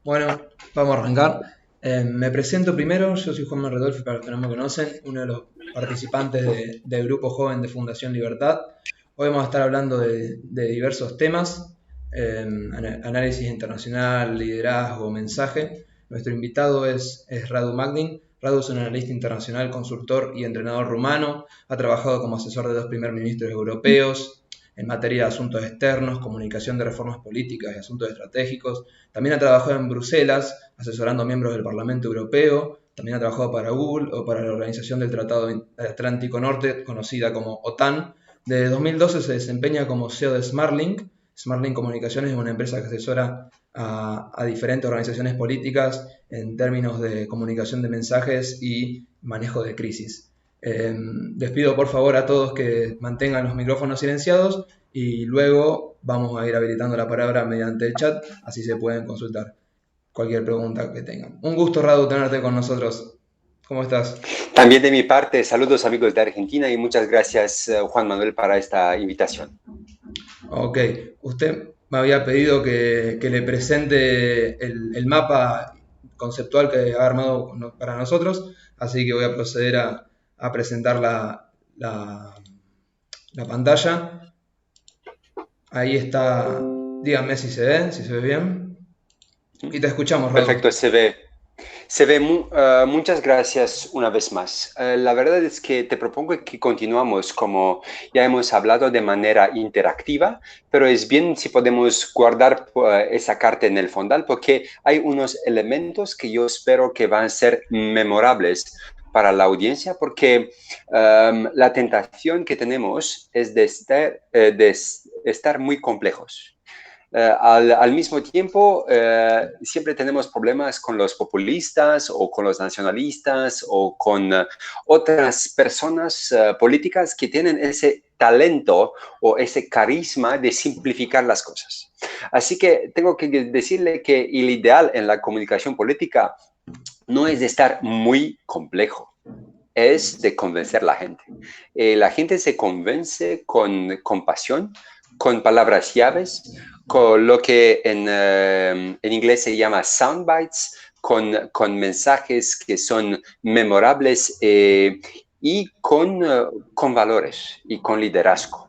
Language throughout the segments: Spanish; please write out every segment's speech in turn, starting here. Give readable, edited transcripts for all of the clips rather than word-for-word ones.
Bueno, vamos a arrancar. Me presento primero, yo soy Juan Redolfi, para los que no me conocen, uno de los participantes del grupo joven de Fundación Libertad. Hoy vamos a estar hablando de diversos temas, análisis internacional, liderazgo, mensaje. Nuestro invitado es Radu Magdin. Radu es un analista internacional, consultor y entrenador rumano. Ha trabajado como asesor de dos primer ministros europeos en materia de asuntos externos, comunicación de reformas políticas y asuntos estratégicos. También ha trabajado en Bruselas, asesorando a miembros del Parlamento Europeo. También ha trabajado para Google o para la Organización del Tratado Atlántico Norte, conocida como OTAN. Desde 2012 se desempeña como CEO de SmartLink. SmartLink Comunicaciones es una empresa que asesora a diferentes organizaciones políticas en términos de comunicación de mensajes y manejo de crisis. Les pido por favor a todos que mantengan los micrófonos silenciados y luego vamos a ir habilitando la palabra mediante el chat, así se pueden consultar cualquier pregunta que tengan. Un gusto, Radu, tenerte con nosotros. ¿Cómo estás? También de mi parte, saludos amigos de Argentina y muchas gracias Juan Manuel para esta invitación. Ok, usted me había pedido que le presente el mapa conceptual que ha armado para nosotros, así que voy a proceder a presentar la pantalla. Ahí está, díganme si se ve bien. Y te escuchamos, Radu. Perfecto, se ve. Muchas gracias una vez más. La verdad es que te propongo que continuamos como ya hemos hablado de manera interactiva, pero es bien si podemos guardar esa carta en el fondal porque hay unos elementos que yo espero que van a ser memorables para la audiencia porque la tentación que tenemos es de estar muy complejos. Al mismo tiempo, siempre tenemos problemas con los populistas o con los nacionalistas o con otras personas políticas que tienen ese talento o ese carisma de simplificar las cosas. Así que tengo que decirle que el ideal en la comunicación política no es de estar muy complejo, es de convencer a la gente. La gente se convence con compasión, con palabras llaves, con lo que en inglés se llama soundbites, con mensajes que son memorables y con valores y con liderazgo.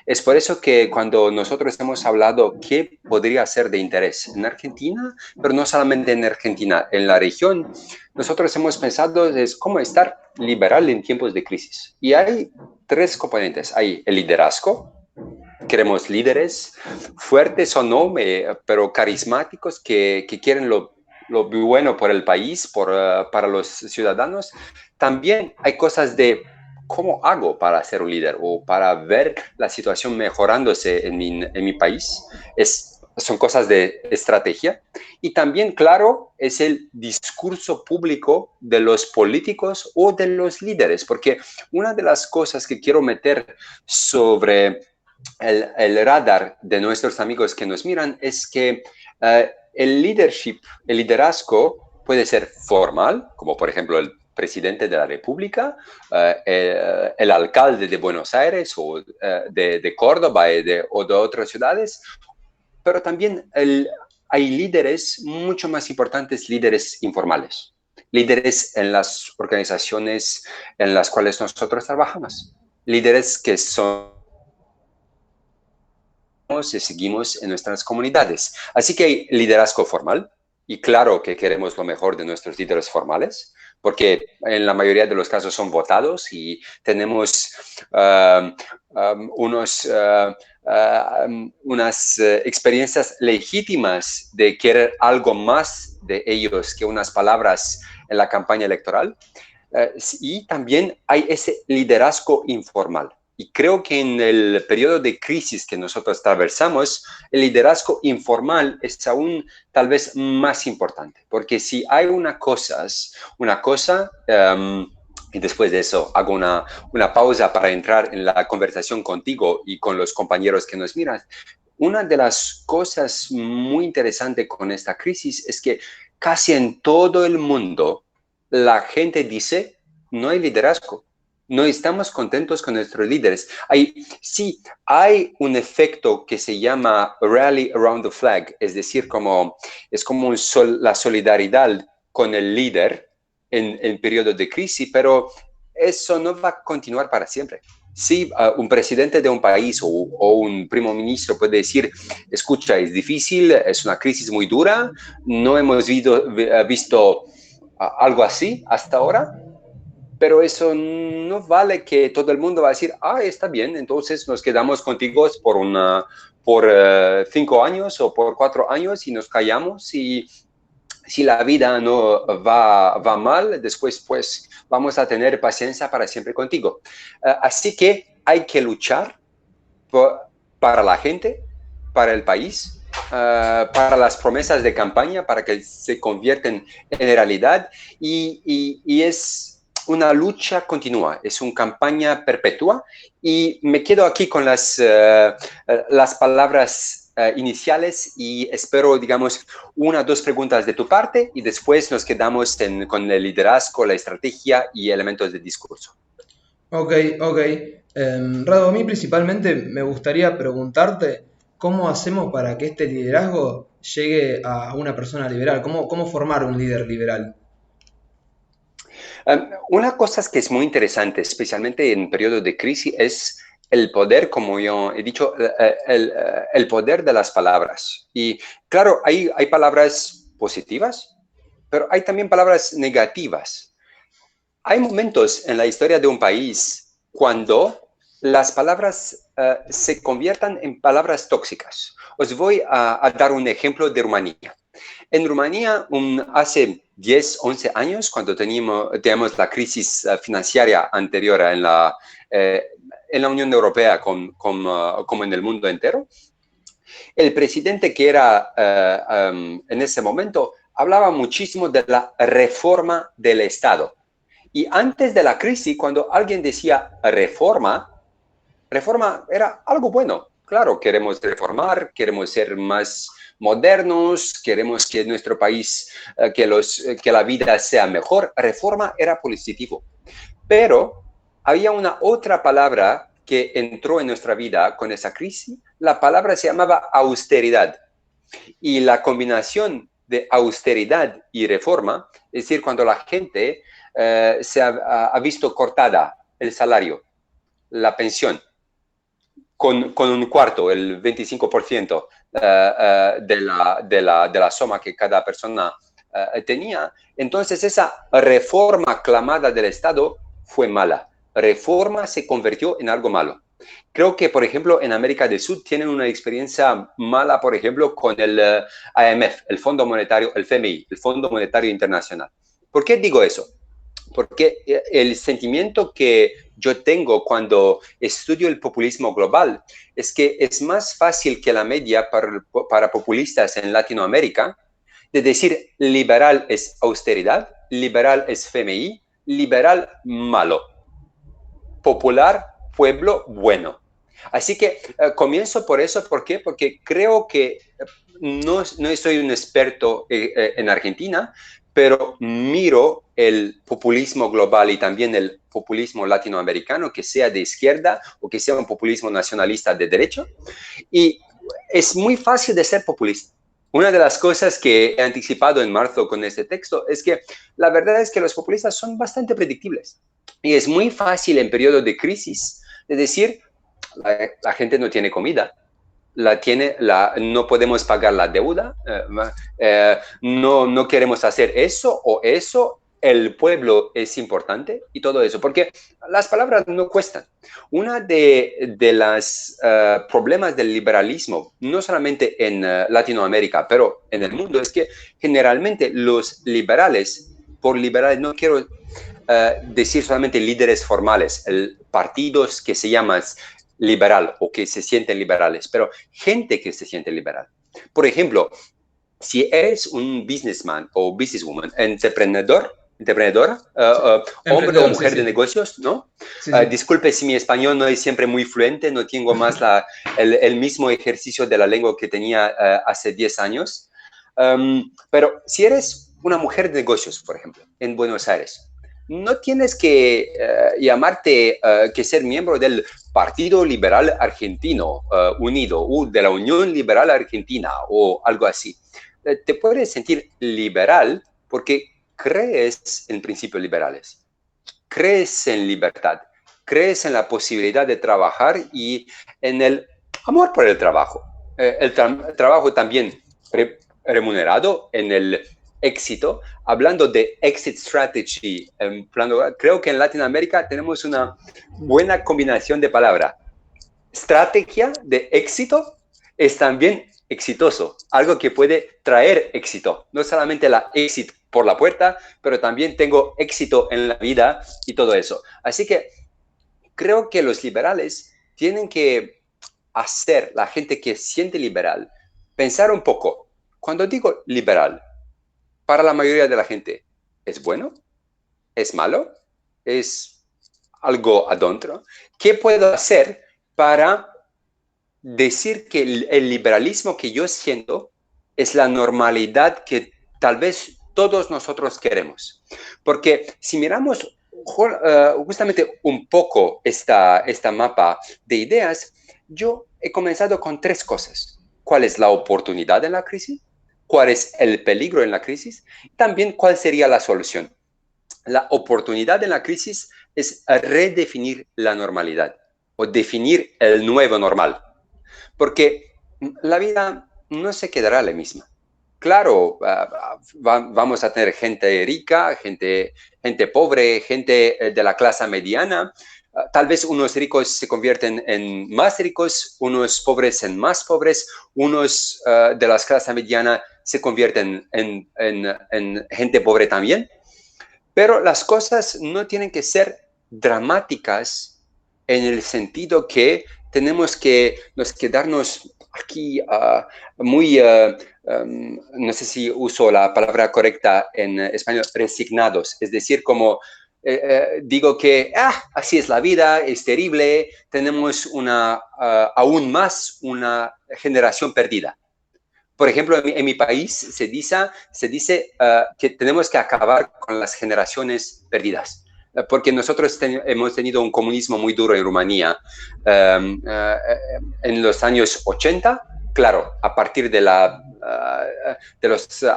Es por eso que cuando nosotros hemos hablado qué podría ser de interés en Argentina, pero no solamente en Argentina, en la región, nosotros hemos pensado es cómo estar liberal en tiempos de crisis. Y hay tres componentes. Hay el liderazgo. Queremos líderes fuertes o no, pero carismáticos que quieren lo bueno por el país, para los ciudadanos. También hay cosas de cómo hago para ser un líder o para ver la situación mejorándose en mi país. Son cosas de estrategia. Y también, claro, es el discurso público de los políticos o de los líderes, porque una de las cosas que quiero meter sobre el radar de nuestros amigos que nos miran es que el liderazgo puede ser formal, como por ejemplo el presidente de la República, el alcalde de Buenos Aires o de Córdoba o de otras ciudades, pero también hay líderes mucho más importantes, líderes informales, líderes en las organizaciones en las cuales nosotros trabajamos, líderes que son y seguimos en nuestras comunidades. Así que hay liderazgo formal, y claro que queremos lo mejor de nuestros líderes formales, porque en la mayoría de los casos son votados y tenemos unas experiencias legítimas de querer algo más de ellos que unas palabras en la campaña electoral. Y también hay ese liderazgo informal. Y creo que en el periodo de crisis que nosotros atravesamos, el liderazgo informal es aún tal vez más importante, porque si hay una cosa, y después de eso hago una pausa para entrar en la conversación contigo y con los compañeros que nos miran. Una de las cosas muy interesantes con esta crisis es que casi en todo el mundo la gente dice, no hay liderazgo. No estamos contentos con nuestros líderes. Sí, hay un efecto que se llama rally around the flag, es decir, es como la solidaridad con el líder en periodos de crisis, pero eso no va a continuar para siempre. Sí, un presidente de un país o un primer ministro puede decir, escucha, es difícil, es una crisis muy dura, no hemos visto algo así hasta ahora, pero eso no vale que todo el mundo va a decir, está bien, entonces nos quedamos contigo por 5 años o por 4 años y nos callamos y si la vida no va mal, después pues vamos a tener paciencia para siempre contigo. Así que hay que luchar para la gente, para el país, para las promesas de campaña, para que se convierten en realidad y es una lucha continua, es una campaña perpetua y me quedo aquí con las palabras iniciales y espero, digamos, 1 o 2 preguntas de tu parte y después nos quedamos con el liderazgo, la estrategia y elementos de discurso. Ok. Rado, a mí principalmente me gustaría preguntarte cómo hacemos para que este liderazgo llegue a una persona liberal, cómo formar un líder liberal. Una cosa que es muy interesante, especialmente en periodos de crisis, es el poder, como yo he dicho, el poder de las palabras. Y claro, hay palabras positivas, pero hay también palabras negativas. Hay momentos en la historia de un país cuando las palabras se conviertan en palabras tóxicas. Os voy a dar un ejemplo de Rumanía. En Rumanía, hace 10, 11 años, cuando teníamos la crisis financiera anterior en la Unión Europea como en el mundo entero, el presidente que era en ese momento hablaba muchísimo de la reforma del Estado. Y antes de la crisis, cuando alguien decía reforma era algo bueno. Claro, queremos reformar, queremos ser más modernos, queremos que nuestro país, que la vida sea mejor. Reforma era positivo. Pero había una otra palabra que entró en nuestra vida con esa crisis. La palabra se llamaba austeridad. Y la combinación de austeridad y reforma, es decir, cuando la gente se ha visto cortada el salario, la pensión, con un cuarto, el 25% de la suma que cada persona tenía, entonces esa reforma clamada del Estado fue mala. Reforma se convirtió en algo malo. Creo que, por ejemplo, en América del Sur tienen una experiencia mala, por ejemplo, con el IMF, el Fondo Monetario, el FMI, el Fondo Monetario Internacional. ¿Por qué digo eso? Porque el sentimiento que yo tengo cuando estudio el populismo global es que es más fácil que la media para populistas en Latinoamérica de decir liberal es austeridad, liberal es FMI, liberal malo, popular pueblo bueno. Así que comienzo por eso. ¿Por qué? Porque creo que no soy un experto en Argentina, pero miro el populismo global y también el populismo latinoamericano, que sea de izquierda o que sea un populismo nacionalista de derecha, y es muy fácil de ser populista. Una de las cosas que he anticipado en marzo con este texto es que la verdad es que los populistas son bastante predictibles y es muy fácil en periodos de crisis de decir la gente no tiene comida, no podemos pagar la deuda, no queremos hacer eso o eso, el pueblo es importante y todo eso, porque las palabras no cuestan. Una de los problemas del liberalismo, no solamente en Latinoamérica, pero en el mundo, es que generalmente los liberales, por liberales no quiero decir solamente líderes formales, partidos que se llaman liberal o que se sienten liberales, pero gente que se siente liberal. Por ejemplo, si eres un businessman o businesswoman, emprendedora, hombre o mujer de negocios, ¿no? Sí. Disculpe si mi español no es siempre muy fluente, no tengo más el mismo ejercicio de la lengua que tenía hace 10 años. Pero si eres una mujer de negocios, por ejemplo, en Buenos Aires, no tienes que llamarte que ser miembro del Partido Liberal Argentino Unido o de la Unión Liberal Argentina o algo así. Te puedes sentir liberal porque crees en principios liberales, crees en libertad, crees en la posibilidad de trabajar y en el amor por el trabajo. El trabajo también remunerado, en el éxito. Hablando de exit strategy, creo que en Latinoamérica tenemos una buena combinación de palabras. Estrategia de éxito es también exitoso, algo que puede traer éxito, no solamente la éxito por la puerta, pero también tengo éxito en la vida y todo eso. Así que creo que los liberales tienen que hacer, la gente que siente liberal, pensar un poco. Cuando digo liberal, para la mayoría de la gente, ¿es bueno? ¿Es malo? ¿Es algo adentro? ¿Qué puedo hacer para decir que el liberalismo que yo siento es la normalidad que tal vez todos nosotros queremos? Porque si miramos justamente un poco esta mapa de ideas, yo he comenzado con tres cosas. ¿Cuál es la oportunidad en la crisis? ¿Cuál es el peligro en la crisis? También, ¿cuál sería la solución? La oportunidad en la crisis es redefinir la normalidad o definir el nuevo normal, porque la vida no se quedará la misma. Claro, vamos a tener gente rica, gente pobre, gente de la clase mediana. Tal vez unos ricos se convierten en más ricos, unos pobres en más pobres, unos de la clase mediana se convierten en gente pobre también. Pero las cosas no tienen que ser dramáticas en el sentido que tenemos que quedarnos aquí muy, no sé si uso la palabra correcta en español, resignados. Es decir, como digo que así es la vida, es terrible, tenemos aún más una generación perdida. Por ejemplo, en mi país se dice que tenemos que acabar con las generaciones perdidas, porque nosotros hemos tenido un comunismo muy duro en Rumanía en los años 80, claro, a partir de los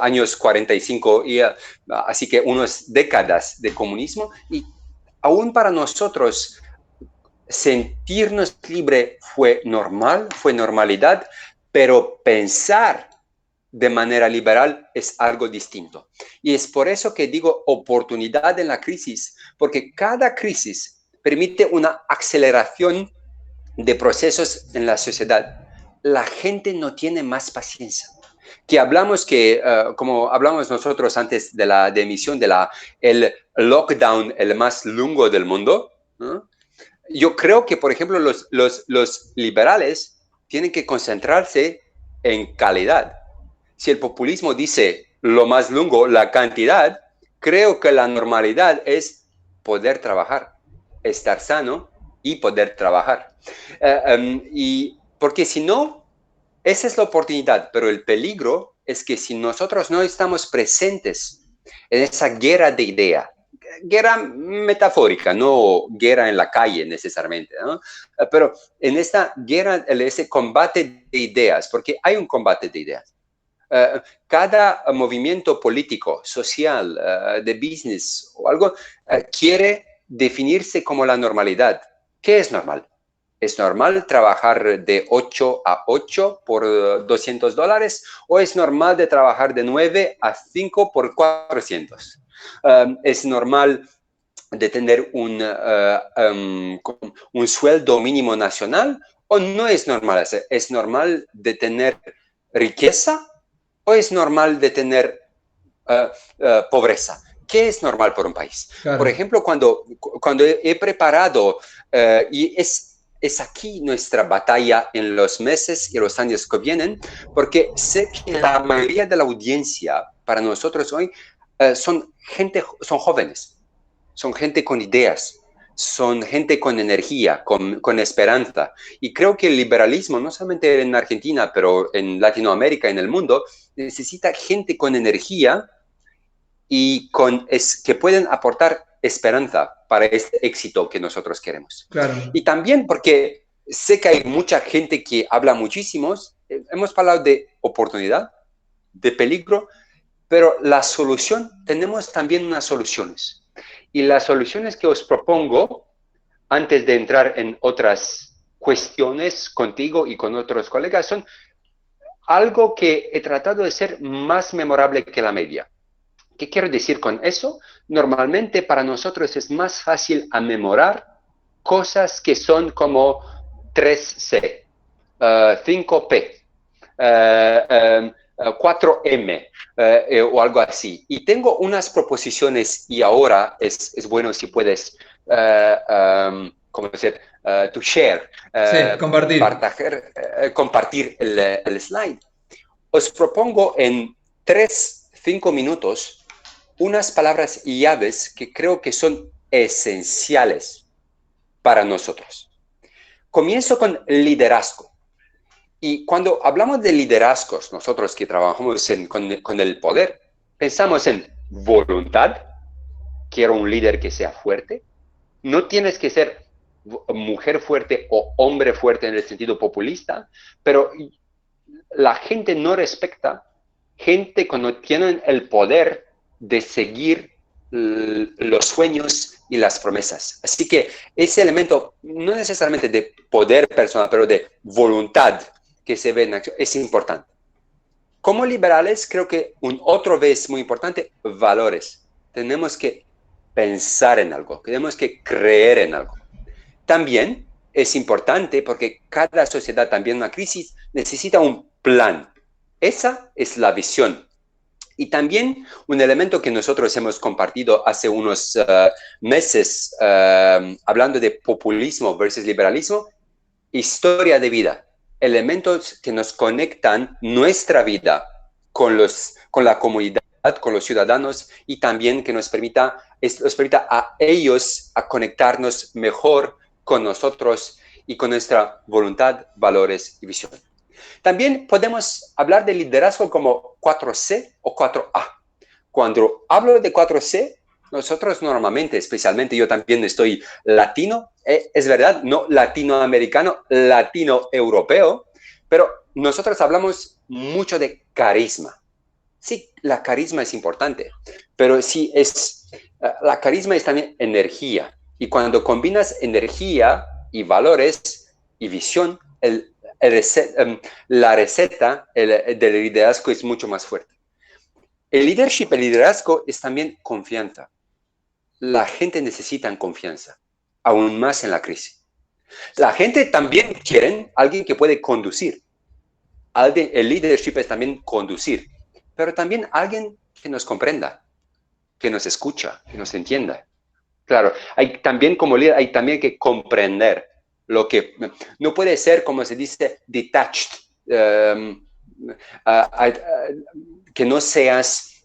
años 45, así que unas décadas de comunismo, y aún para nosotros sentirnos libre fue normal, fue normalidad, pero pensar de manera liberal es algo distinto. Y es por eso que digo oportunidad en la crisis, porque cada crisis permite una aceleración de procesos en la sociedad. La gente no tiene más paciencia. Como hablamos nosotros antes de la emisión el lockdown, el más largo del mundo, ¿no? Yo creo que, por ejemplo, los liberales tienen que concentrarse en calidad. Si el populismo dice lo más lungo, la cantidad, creo que la normalidad es poder trabajar, estar sano y poder trabajar. Y porque si no, esa es la oportunidad, pero el peligro es que si nosotros no estamos presentes en esa guerra de ideas, guerra metafórica, no guerra en la calle necesariamente, ¿no? Pero en esta guerra, ese combate de ideas, porque hay un combate de ideas. Cada movimiento político, social, de business o algo, quiere definirse como la normalidad. ¿Qué es normal? ¿Es normal trabajar de 8 a 8 por $200 o es normal de trabajar de 9 a 5 por 400? ¿Es normal de tener un sueldo mínimo nacional o no es normal? ¿Es normal de tener riqueza o es normal de tener pobreza? ¿Qué es normal por un país? Claro. Por ejemplo, cuando he preparado, y es aquí nuestra batalla en los meses y los años que vienen, porque sé que la mayoría de la audiencia para nosotros hoy son jóvenes, son gente con ideas, son gente con energía, con esperanza. Y creo que el liberalismo, no solamente en Argentina, pero en Latinoamérica, en el mundo, necesita gente con energía y que pueden aportar esperanza para este éxito que nosotros queremos. Claro. Y también porque sé que hay mucha gente que habla muchísimo, hemos hablado de oportunidad, de peligro, pero la solución, tenemos también unas soluciones. Y las soluciones que os propongo, antes de entrar en otras cuestiones contigo y con otros colegas, son algo que he tratado de ser más memorable que la media. ¿Qué quiero decir con eso? Normalmente para nosotros es más fácil a memorar cosas que son como 3C, 5P, 4M o algo así. Y tengo unas proposiciones y ahora es bueno si puedes, ¿cómo decir? To share, Sí, compartir. compartir el slide. Os propongo en 5 minutos unas palabras y llaves que creo que son esenciales para nosotros. Comienzo con liderazgo. Y cuando hablamos de liderazgos, nosotros que trabajamos con el poder, pensamos en voluntad. Quiero un líder que sea fuerte. No tienes que ser mujer fuerte o hombre fuerte en el sentido populista, pero la gente no respeta gente cuando tienen el poder de seguir los sueños y las promesas. Así que ese elemento, no necesariamente de poder personal, pero de voluntad que se ve en acción, es importante. Como liberales, creo que otro vez muy importante, valores. Tenemos que pensar en algo, tenemos que creer en algo. También es importante porque cada sociedad, también una crisis, necesita un plan. Esa es la visión. Y también un elemento que nosotros hemos compartido hace unos meses, hablando de populismo versus liberalismo, historia de vida, elementos que nos conectan nuestra vida con la comunidad, con los ciudadanos y también que nos permita a ellos a conectarnos mejor con nosotros y con nuestra voluntad, valores y visión. También podemos hablar de liderazgo como 4C o 4A. Cuando hablo de 4C, nosotros normalmente, especialmente yo también estoy latino, es verdad, no latinoamericano, latino-europeo, pero nosotros hablamos mucho de carisma. Sí, la carisma es importante, pero sí la carisma es también energía. Y cuando combinas energía y valores y visión, la receta del liderazgo es mucho más fuerte. El liderazgo es también confianza. La gente necesita confianza, aún más en la crisis. La gente también quiere alguien que puede conducir. El leadership es también conducir, pero también alguien que nos comprenda, que nos escucha, que nos entienda. Claro, también como líder hay también que comprender lo que no puede ser, como se dice, detached, que no seas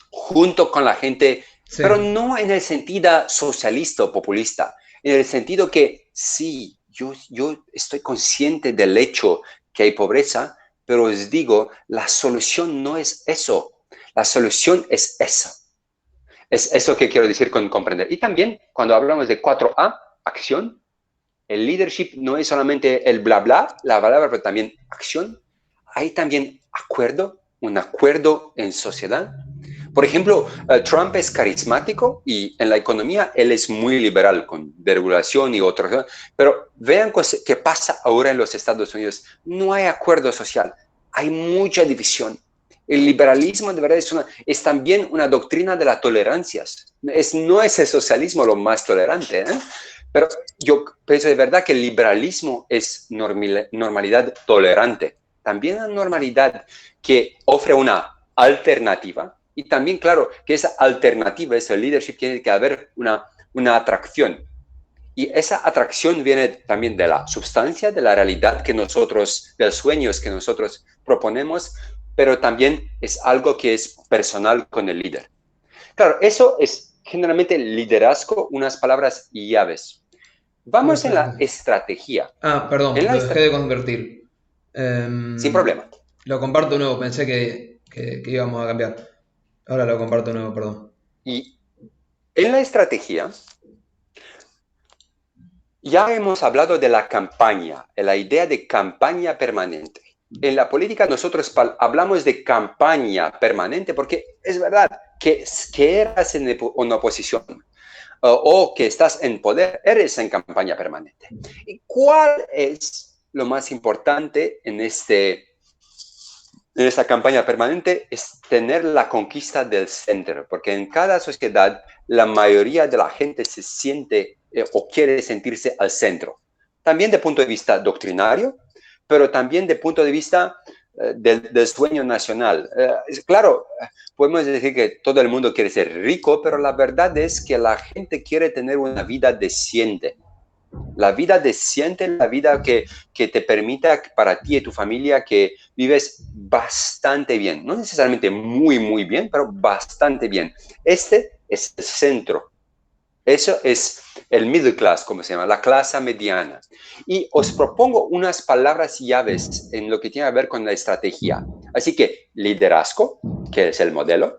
junto con la gente, sí, pero no en el sentido socialista o populista, en el sentido que sí, yo estoy consciente del hecho que hay pobreza, pero os digo, la solución no es eso, la solución es esa. Es eso que quiero decir con comprender. Y también, cuando hablamos de 4A, acción, el leadership no es solamente el bla bla, la palabra, pero también acción. Hay también acuerdo, un acuerdo en sociedad. Por ejemplo, Trump es carismático y en la economía él es muy liberal con deregulación y otras. Pero vean qué pasa ahora en los Estados Unidos. No hay acuerdo social, hay mucha división. El liberalismo de verdad es también una doctrina de la tolerancia. No es el socialismo lo más tolerante, ¿eh? Pero yo pienso de verdad que el liberalismo es normalidad tolerante. También una normalidad que ofrece una alternativa. Y también, claro, que esa alternativa, ese leadership, tiene que haber una atracción. Y esa atracción viene también de la sustancia, de la realidad que nosotros, de los sueños que nosotros proponemos, pero también es algo que es personal con el líder. Claro, eso es generalmente liderazgo, unas palabras y llaves. Vamos perfecto. En la estrategia. Perdón, lo dejé de convertir. Sin problema. Lo comparto de nuevo, pensé que íbamos a cambiar. Ahora lo comparto de nuevo, perdón. Y En la estrategia, ya hemos hablado de la campaña, de la idea de campaña permanente. En la política nosotros hablamos de campaña permanente porque es verdad que eras en una oposición o que estás en poder, eres en campaña permanente. ¿Y cuál es lo más importante en esta campaña permanente? Es tener la conquista del centro, porque en cada sociedad la mayoría de la gente se siente o quiere sentirse al centro. También de punto de vista doctrinario, pero también de punto de vista del sueño nacional. Claro, podemos decir que todo el mundo quiere ser rico, pero la verdad es que la gente quiere tener una vida decente. La vida decente, la vida que te permita para ti y tu familia que vives bastante bien. No necesariamente muy, muy bien, pero bastante bien. Este es el centro. Eso es el middle class, como se llama, la clase mediana. Y os propongo unas palabras llaves en lo que tiene que ver con la estrategia. Así que liderazgo, que es el modelo.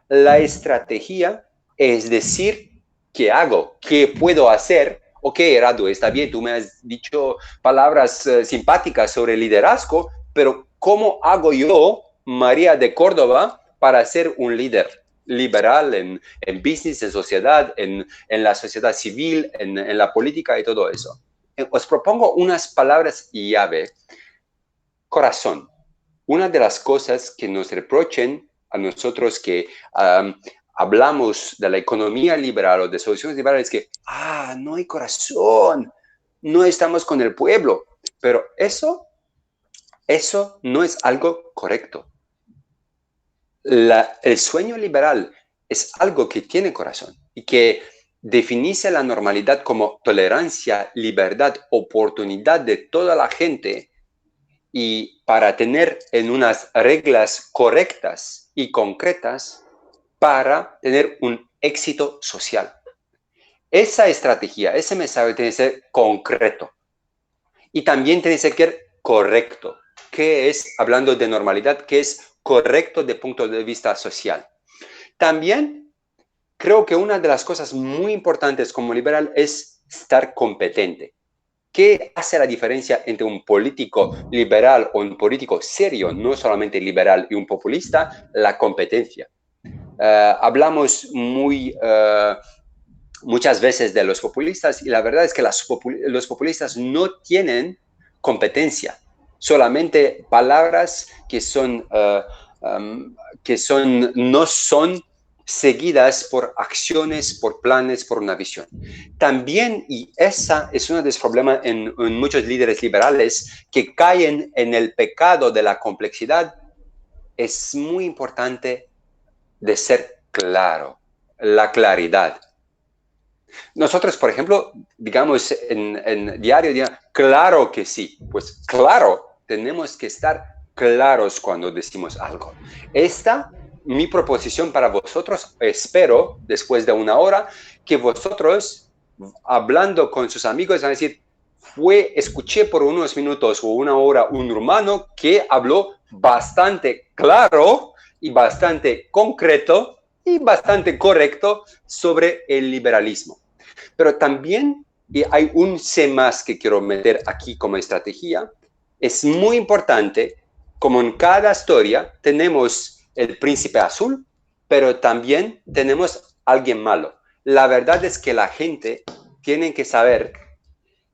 La estrategia es decir, ¿qué hago? ¿Qué puedo hacer? Ok, Radu, está bien, tú me has dicho palabras simpáticas sobre liderazgo, pero ¿cómo hago yo, María de Córdoba, para ser un líder liberal en business, en sociedad, en la sociedad civil, en la política y todo eso? Os propongo unas palabras llave. Corazón. Una de las cosas que nos reprochen a nosotros que hablamos de la economía liberal o de soluciones liberales es que, no hay corazón, no estamos con el pueblo. Pero eso no es algo correcto. El sueño liberal es algo que tiene corazón y que define la normalidad como tolerancia, libertad, oportunidad de toda la gente y para tener en unas reglas correctas y concretas para tener un éxito social. Esa estrategia, ese mensaje tiene que ser concreto y también tiene que ser correcto. ¿Qué es, hablando de normalidad, qué es correcto desde el punto de vista social? También creo que una de las cosas muy importantes como liberal es estar competente. ¿Qué hace la diferencia entre un político liberal o un político serio, no solamente liberal y un populista? La competencia. Hablamos muchas veces de los populistas y la verdad es que los populistas no tienen competencia, solamente palabras que no son seguidas por acciones, por planes, por una visión. También, y esa es uno de los problemas en muchos líderes liberales que caen en el pecado de la complejidad, es muy importante de ser claro, la claridad. Nosotros, por ejemplo, digamos en diario, claro que sí, pues claro, tenemos que estar claros cuando decimos algo. Mi proposición para vosotros, espero, después de una hora, que vosotros, hablando con sus amigos, van a decir, escuché por unos minutos o una hora un rumano que habló bastante claro y bastante concreto y bastante correcto sobre el liberalismo. Pero también hay un C más que quiero meter aquí como estrategia. Es muy importante, como en cada historia, tenemos el príncipe azul, pero también tenemos alguien malo. La verdad es que la gente tiene que saber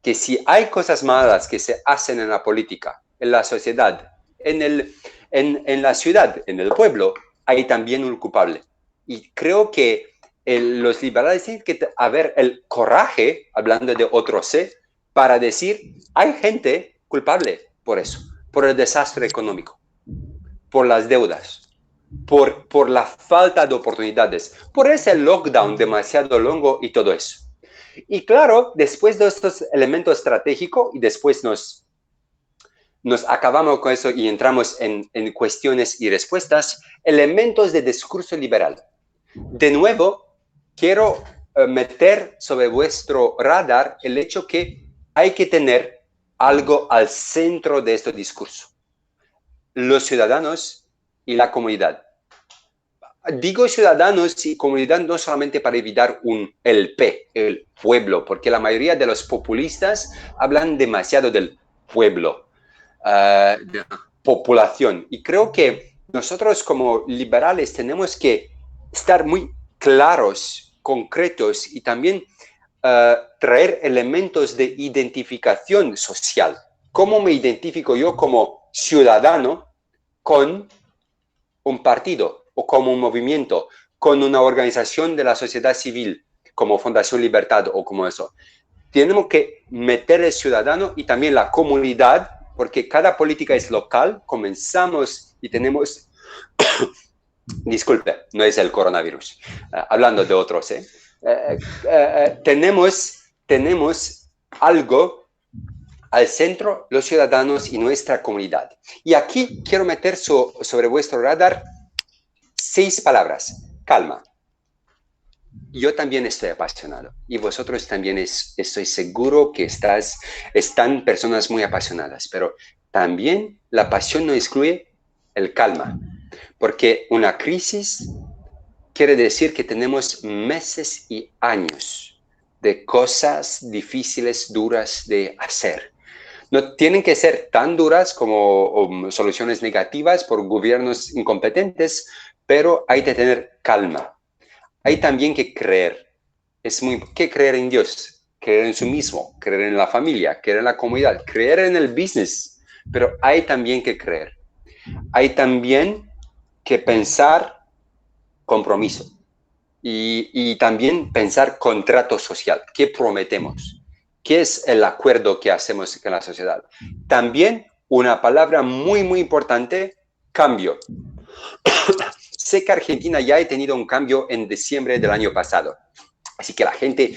que si hay cosas malas que se hacen en la política, en la sociedad, en la ciudad, en el pueblo, hay también un culpable. Y creo que los liberales tienen que haber el coraje, hablando de otro C, para decir, hay gente culpable por eso, por el desastre económico, por las deudas, por la falta de oportunidades, por ese lockdown demasiado largo y todo eso. Y claro, después de estos elementos estratégicos, y después nos acabamos con eso y entramos en cuestiones y respuestas, elementos de discurso liberal. De nuevo, quiero meter sobre vuestro radar el hecho que hay que tener algo al centro de este discurso. Los ciudadanos y la comunidad. Digo ciudadanos y comunidad no solamente para evitar el P, el pueblo, porque la mayoría de los populistas hablan demasiado del pueblo, de población. Y creo que nosotros como liberales tenemos que estar muy claros, concretos y también traer elementos de identificación social. ¿Cómo me identifico yo como ciudadano con un partido o como un movimiento, con una organización de la sociedad civil, como Fundación Libertad o como eso? Tenemos que meter el ciudadano y también la comunidad, porque cada política es local. Comenzamos y tenemos, disculpe, no es el coronavirus, hablando de otros, tenemos algo al centro, los ciudadanos y nuestra comunidad. Y aquí quiero meter sobre vuestro radar 6 palabras. Calma. Yo también estoy apasionado y vosotros también estoy seguro que están personas muy apasionadas, pero también la pasión no excluye el calma, porque una crisis quiere decir que tenemos meses y años de cosas difíciles, duras de hacer. No tienen que ser tan duras como soluciones negativas por gobiernos incompetentes, pero hay que tener calma. Hay también que creer. ¿Qué creer en Dios? Creer en sí mismo, creer en la familia, creer en la comunidad, creer en el business. Pero hay también que creer. Hay también que pensar compromiso y también pensar contrato social. ¿Qué prometemos? ¿Qué es el acuerdo que hacemos con la sociedad? También una palabra muy, muy importante, cambio. Sé que Argentina ya ha tenido un cambio en diciembre del año pasado. Así que la gente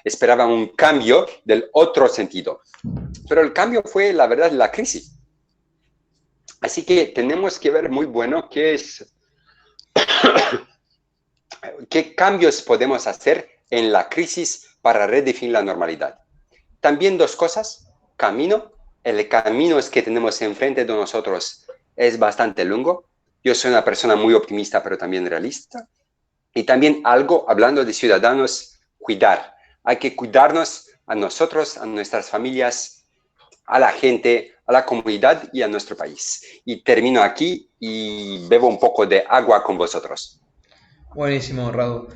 esperaba un cambio del otro sentido. Pero el cambio fue, la verdad, la crisis. Así que tenemos que ver muy bueno qué cambios podemos hacer en la crisis para redefinir la normalidad. También 2 cosas. Camino. El camino es que tenemos enfrente de nosotros es bastante largo. Yo soy una persona muy optimista, pero también realista. Y también algo, hablando de ciudadanos, cuidar. Hay que cuidarnos a nosotros, a nuestras familias, a la gente, a la comunidad y a nuestro país. Y termino aquí y bebo un poco de agua con vosotros. Buenísimo, Radu.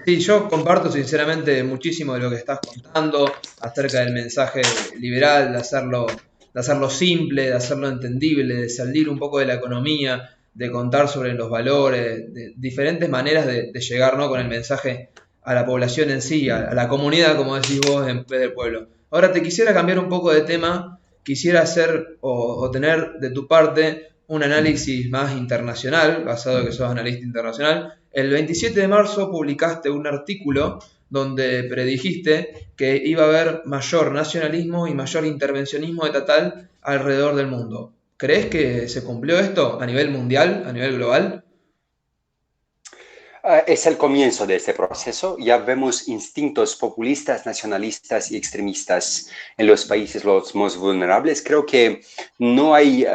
Sí, yo comparto sinceramente muchísimo de lo que estás contando acerca del mensaje liberal, de hacerlo simple, de hacerlo entendible, de salir un poco de la economía, de contar sobre los valores, de diferentes maneras de llegar, ¿no?, con el mensaje a la población en sí, a la comunidad, como decís vos, en vez del pueblo. Ahora te quisiera cambiar un poco de tema, quisiera hacer o tener de tu parte un análisis más internacional, basado en que sos analista internacional. El 27 de marzo publicaste un artículo donde predijiste que iba a haber mayor nacionalismo y mayor intervencionismo estatal alrededor del mundo. ¿Crees que se cumplió esto a nivel mundial, a nivel global? Es el comienzo de este proceso. Ya vemos instintos populistas, nacionalistas y extremistas en los países los más vulnerables. Creo que no hay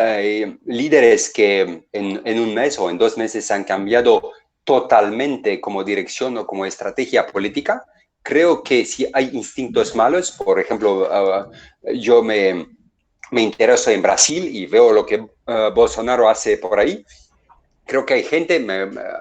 líderes que en un mes o en 2 meses han cambiado totalmente como dirección o como estrategia política. Creo que si hay instintos malos, por ejemplo, yo me intereso en Brasil y veo lo que Bolsonaro hace por ahí. Creo que hay gente,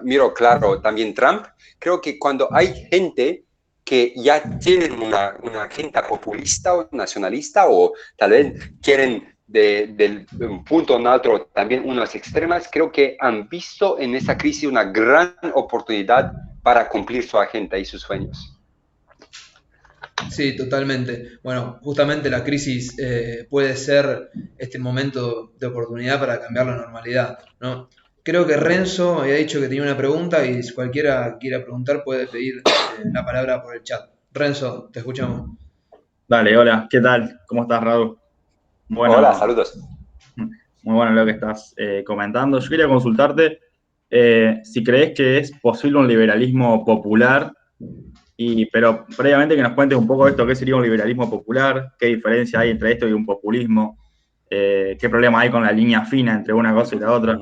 miro claro también Trump, creo que cuando hay gente que ya tienen una agenda populista o nacionalista o tal vez quieren de un punto en otro también unas extremas, creo que han visto en esta crisis una gran oportunidad para cumplir su agenda y sus sueños. Sí, totalmente. Bueno, justamente la crisis puede ser este momento de oportunidad para cambiar la normalidad, ¿no? Creo que Renzo había dicho que tenía una pregunta y si cualquiera quiera preguntar puede pedir la palabra por el chat. Renzo, te escuchamos. Dale, hola, ¿qué tal? ¿Cómo estás, Raúl? Hola, Bueno, saludos. muy bueno lo que estás comentando. Yo quería consultarte si crees que es posible un liberalismo popular, pero previamente que nos cuentes un poco esto, qué sería un liberalismo popular, qué diferencia hay entre esto y un populismo, qué problema hay con la línea fina entre una cosa y la otra.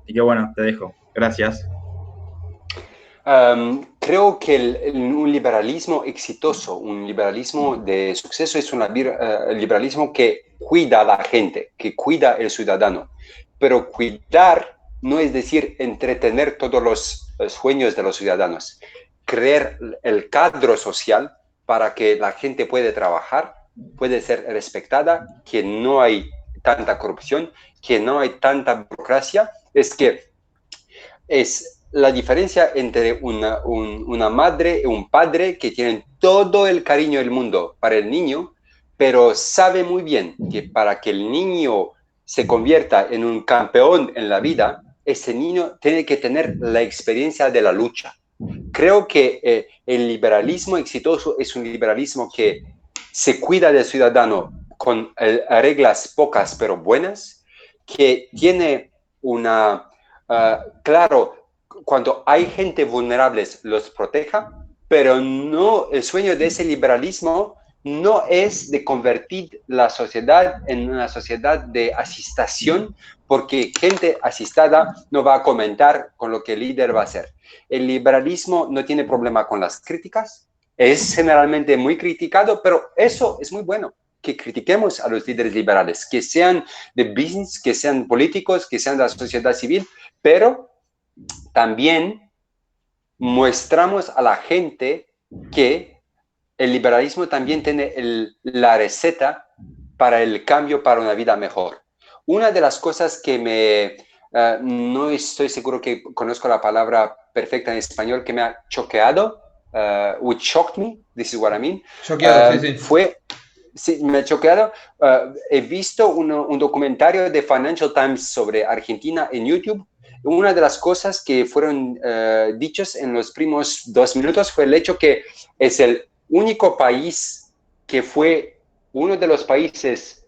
Y que bueno, te dejo. Gracias. Creo que un liberalismo exitoso, un liberalismo de suceso es un liberalismo que cuida a la gente, que cuida al ciudadano. Pero cuidar no es decir entretener todos los sueños de los ciudadanos. Crear el cadro social para que la gente pueda trabajar, puede ser respetada, que no hay tanta corrupción, que no hay tanta burocracia. Es la diferencia entre una madre y un padre que tienen todo el cariño del mundo para el niño, pero sabe muy bien que para que el niño se convierta en un campeón en la vida, ese niño tiene que tener la experiencia de la lucha. Creo que el liberalismo exitoso es un liberalismo que se cuida del ciudadano con reglas pocas pero buenas, que tiene claro, cuando hay gente vulnerable los proteja, pero no, el sueño de ese liberalismo no es de convertir la sociedad en una sociedad de asistación, porque gente asistada no va a comentar con lo que el líder va a hacer. El liberalismo no tiene problema con las críticas, es generalmente muy criticado, pero eso es muy bueno, que critiquemos a los líderes liberales, que sean de business, que sean políticos, que sean de la sociedad civil, pero también mostramos a la gente que el liberalismo también tiene la receta para el cambio, para una vida mejor. Una de las cosas que no estoy seguro que conozco la palabra perfecta en español, que me ha choqueado, which shocked me, this is what I mean, Choqueado, sí. Sí, me ha choqueado. He visto un documentario de Financial Times sobre Argentina en YouTube. Una de las cosas que fueron dichos en los primeros 2 minutos fue el hecho que es el único país que fue uno de los países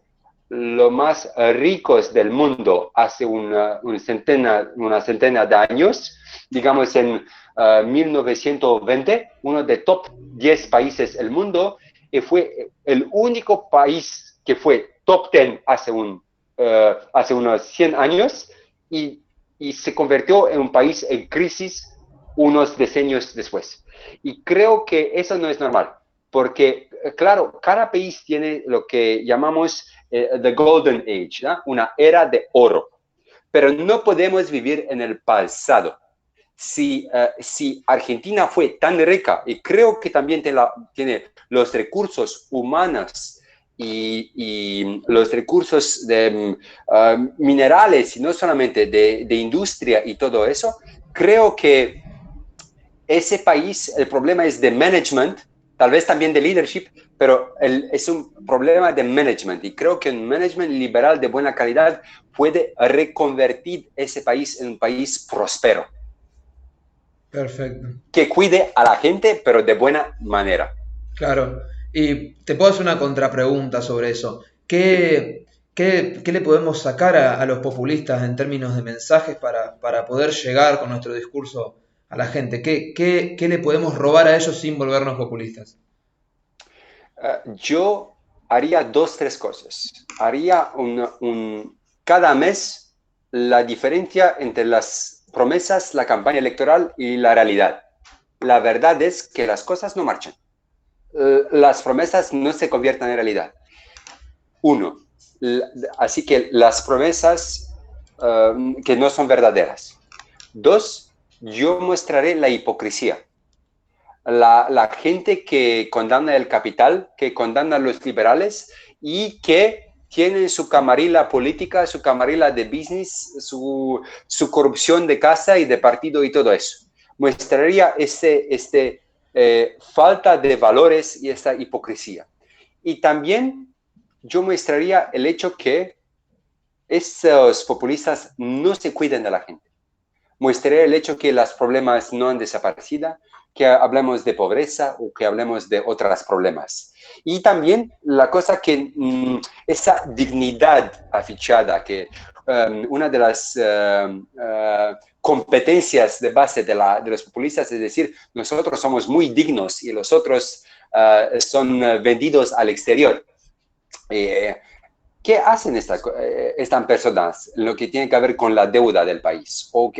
los más ricos del mundo hace una centena de años, digamos en 1920, uno de top 10 países del mundo, y fue el único país que fue top 10 hace unos 100 años y se convirtió en un país en crisis unos decenios después. Y creo que eso no es normal, porque, claro, cada país tiene lo que llamamos the golden age, ¿no? Una era de oro, pero no podemos vivir en el pasado. Si Argentina fue tan rica, y creo que también tiene los recursos humanos y los recursos de minerales, y no solamente de industria y todo eso, creo que ese país, el problema es de management, tal vez también de leadership, pero es un problema de management, y creo que un management liberal de buena calidad puede reconvertir ese país en un país próspero. Perfecto. Que cuide a la gente, pero de buena manera. Claro. Y te puedo hacer una contrapregunta sobre eso. ¿Qué le podemos sacar a los populistas en términos de mensajes para poder llegar con nuestro discurso a la gente? ¿Qué le podemos robar a ellos sin volvernos populistas? Yo haría 2, 3 cosas. Haría cada mes la diferencia entre las promesas, la campaña electoral y la realidad. La verdad es que las cosas no marchan. Las promesas no se convierten en realidad. 1. Así que las promesas que no son verdaderas. 2. Yo mostraré la hipocresía. La gente que condena el capital, que condena a los liberales y que tienen su camarilla política, su camarilla de business, su corrupción de casa y de partido y todo eso. Mostraría falta de valores y esta hipocresía. Y también yo mostraría el hecho que esos populistas no se cuidan de la gente. Mostraría el hecho que los problemas no han desaparecido, que hablemos de pobreza o que hablemos de otros problemas. Y también la cosa que esa dignidad afichada, que una de las competencias de base de los populistas es decir, nosotros somos muy dignos y los otros son vendidos al exterior. ¿Qué hacen estas personas en lo que tiene que ver con la deuda del país? ¿O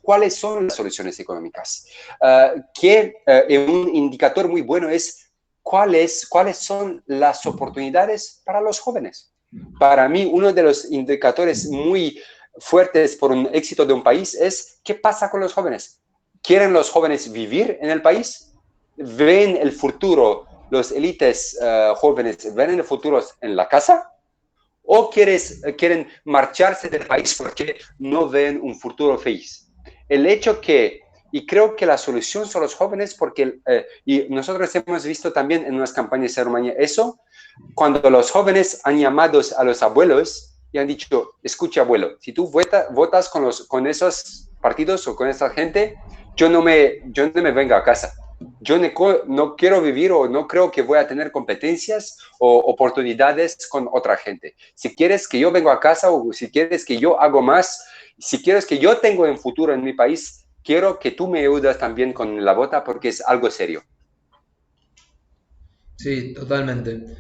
cuáles son las soluciones económicas? Un indicador muy bueno es cuáles son las oportunidades para los jóvenes. Para mí, uno de los indicadores muy fuertes por un éxito de un país es qué pasa con los jóvenes. ¿Quieren los jóvenes vivir en el país? ¿Ven el futuro? Los élites jóvenes ven el futuro en la casa. ¿O quieren marcharse del país porque no ven un futuro feliz? El hecho y creo que la solución son los jóvenes, porque y nosotros hemos visto también en unas campañas en Rumania eso, cuando los jóvenes han llamado a los abuelos y han dicho, escucha abuelo, si tú votas con esos partidos o con esa gente, yo no me vengo a casa. Yo no quiero vivir o no creo que voy a tener competencias o oportunidades con otra gente. Si quieres que yo venga a casa o si quieres que yo hago más, si quieres que yo tenga un futuro en mi país, quiero que tú me ayudes también con la vota porque es algo serio. Sí, totalmente.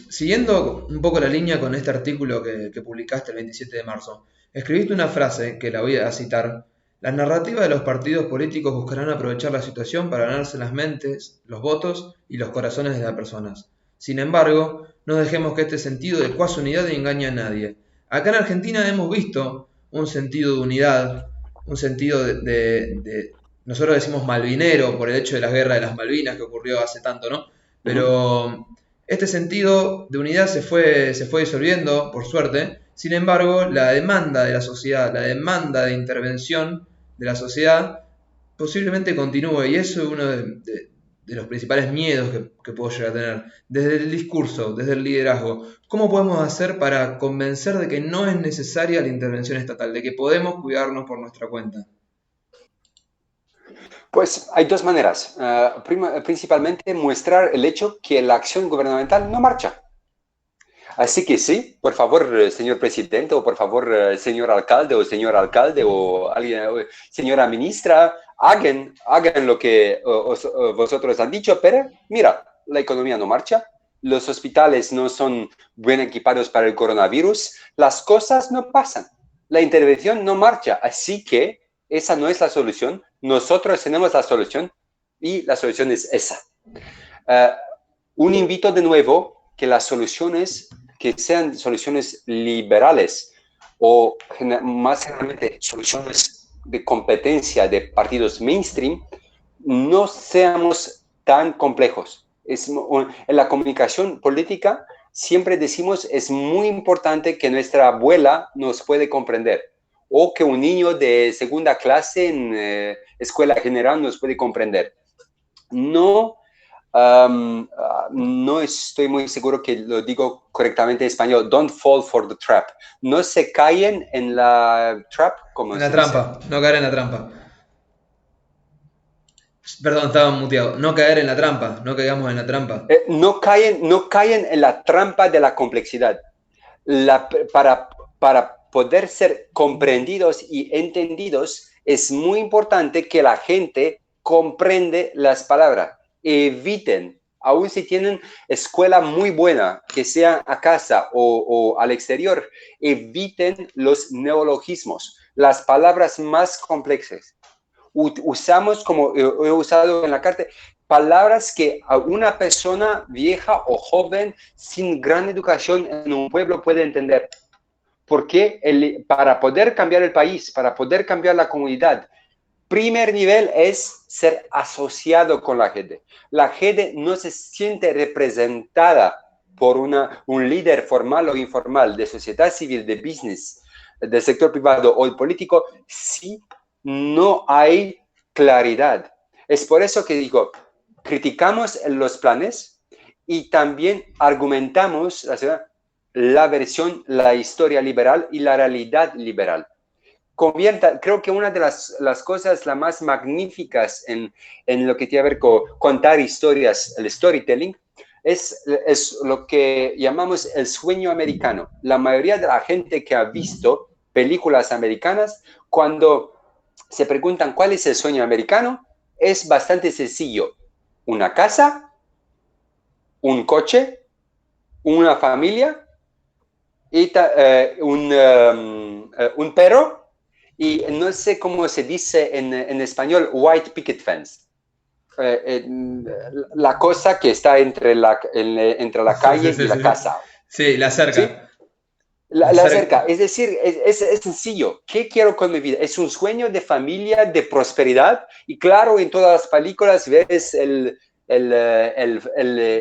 Siguiendo un poco la línea con este artículo que publicaste el 27 de marzo, escribiste una frase que la voy a citar. Las narrativas de los partidos políticos buscarán aprovechar la situación para ganarse las mentes, los votos y los corazones de las personas. Sin embargo, no dejemos que este sentido de cuasi unidad engañe a nadie. Acá en Argentina hemos visto un sentido de unidad, un sentido nosotros decimos malvinero por el hecho de la guerra de las Malvinas que ocurrió hace tanto, ¿no? Pero este sentido de unidad se fue disolviendo, por suerte. Sin embargo, la demanda de la sociedad, la demanda de intervención de la sociedad posiblemente continúe, y eso es uno de los principales miedos que puedo llegar a tener. Desde el discurso, desde el liderazgo, ¿cómo podemos hacer para convencer de que no es necesaria la intervención estatal, de que podemos cuidarnos por nuestra cuenta? Pues hay dos maneras. Principalmente mostrar el hecho que la acción gubernamental no marcha. Así que sí, por favor, señor presidente, o por favor, señor alcalde, o alguien, señora ministra, hagan lo que vosotros han dicho, pero mira, la economía no marcha, los hospitales no son bien equipados para el coronavirus, las cosas no pasan, la intervención no marcha, así que esa no es la solución, nosotros tenemos la solución y la solución es esa. Un invito de nuevo que las soluciones que sean soluciones liberales o más generalmente soluciones de competencia de partidos mainstream, no seamos tan complejos. En la comunicación política siempre decimos es muy importante que nuestra abuela nos puede comprender o que un niño de segunda clase en escuela general nos puede comprender. No estoy muy seguro que lo digo correctamente en español. Don't fall for the trap. No se caen en la trap. En la trampa, no caer en la trampa. Perdón, estaba muteado. No caer en la trampa, no caigamos en la trampa. No caen en la trampa de la complejidad. Para poder ser comprendidos y entendidos, es muy importante que la gente comprende las palabras. Eviten, aun si tienen escuela muy buena, que sea a casa o al exterior, eviten los neologismos, las palabras más complejas. Usamos, como he usado en la carta, palabras que a una persona vieja o joven sin gran educación en un pueblo puede entender. Porque para poder cambiar el país, para poder cambiar la comunidad, primer nivel es ser asociado con la gente. La gente no se siente representada por un líder formal o informal de sociedad civil, de business, del sector privado o el político, si no hay claridad. Es por eso que digo, criticamos los planes y también argumentamos la versión, la historia liberal y la realidad liberal. Creo que una de las cosas las más magníficas en lo que tiene que ver con contar historias, el storytelling, es lo que llamamos el sueño americano. La mayoría de la gente que ha visto películas americanas, cuando se preguntan cuál es el sueño americano, es bastante sencillo. Una casa, un coche, una familia y un perro, y no sé cómo se dice en español, white picket fence. La cosa que está entre entre la Sí, sí, calle sí, y la sí. casa. Sí, la ¿Sí? cerca. La La cerca, cerca. es decir, es sencillo. ¿Qué quiero con mi vida? Es un sueño de familia, de prosperidad. Y claro, en todas las películas ves el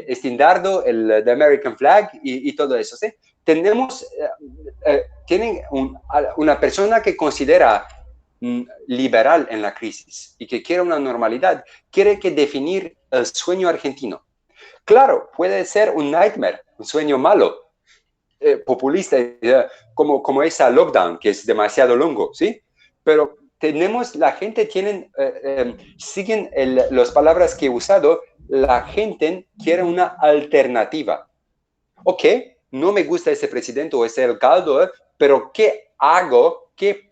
estendardo, the American flag y todo eso. ¿Sí? Tenemos, tienen una persona que considera liberal en la crisis y que quiere una normalidad, quiere que definir el sueño argentino. Claro, puede ser un nightmare, un sueño malo, populista, como esa lockdown, que es demasiado longo, ¿sí? Pero tenemos, la gente tienen, siguen las palabras que he usado, la gente quiere una alternativa. Ok, no me gusta ese presidente o ese alcalde, pero ¿qué hago? ¿Qué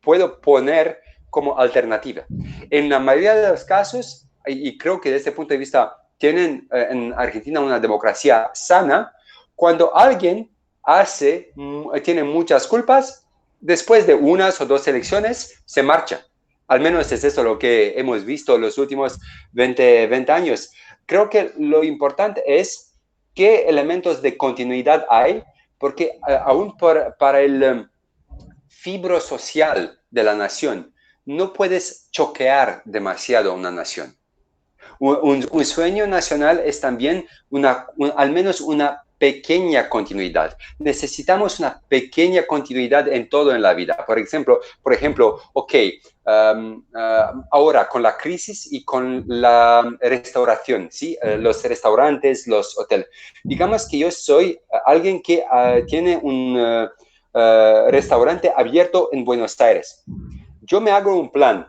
puedo poner como alternativa? En la mayoría de los casos, y creo que desde este punto de vista tienen en Argentina una democracia sana, cuando alguien tiene muchas culpas, después de unas o dos elecciones se marcha. Al menos es eso lo que hemos visto los últimos 20 años. Creo que lo importante es qué elementos de continuidad hay, porque aún para el fibro social de la nación, no puedes choquear demasiado a una nación. Un sueño nacional es también al menos una pequeña continuidad. Necesitamos una pequeña continuidad en todo en la vida. Por ejemplo, ok, ahora con la crisis y con la restauración, ¿sí? Los restaurantes, los hoteles. Digamos que yo soy alguien que tiene un restaurante abierto en Buenos Aires. Yo me hago un plan.